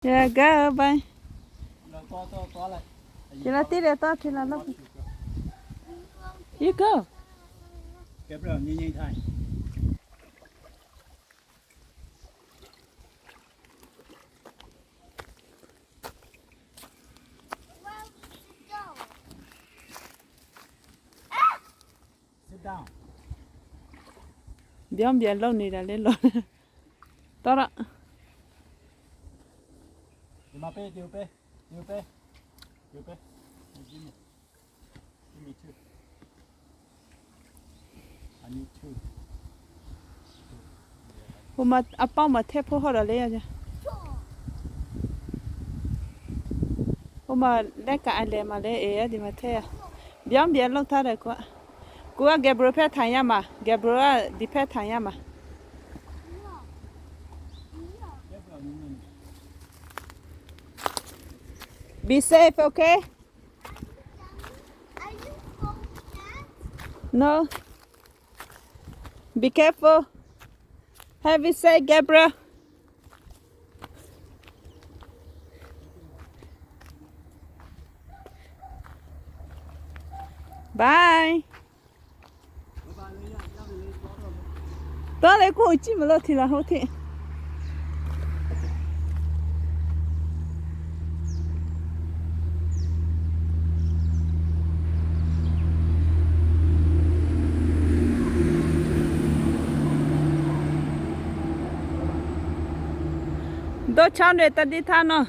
Yeah, go, bye. To lại. Chị là tí để to thì là lúc. You go. Kẹp rồi nhìn thay. Sit down. Biếng biếng lâu này là lên rồi. To đó. Mà pe, tiêu pe. Give me two. I need two. Hôm mà bao mà thép phố họ là lấy à? Hôm mà lấy cả anh lấy mà lấy ấy thì mà thép. Biếng biếng lâu ta đấy quá. Cô Gabriel phải thay nhà mà. Gabriel đi phải thay nhà mà. Be safe, okay? Are you going yet? No. Be careful. Have a safe, Gabriel. Bye. Đó lấy cô chỉ mà lo thì là hốt thị. Đó cháu này ta đi thang nó.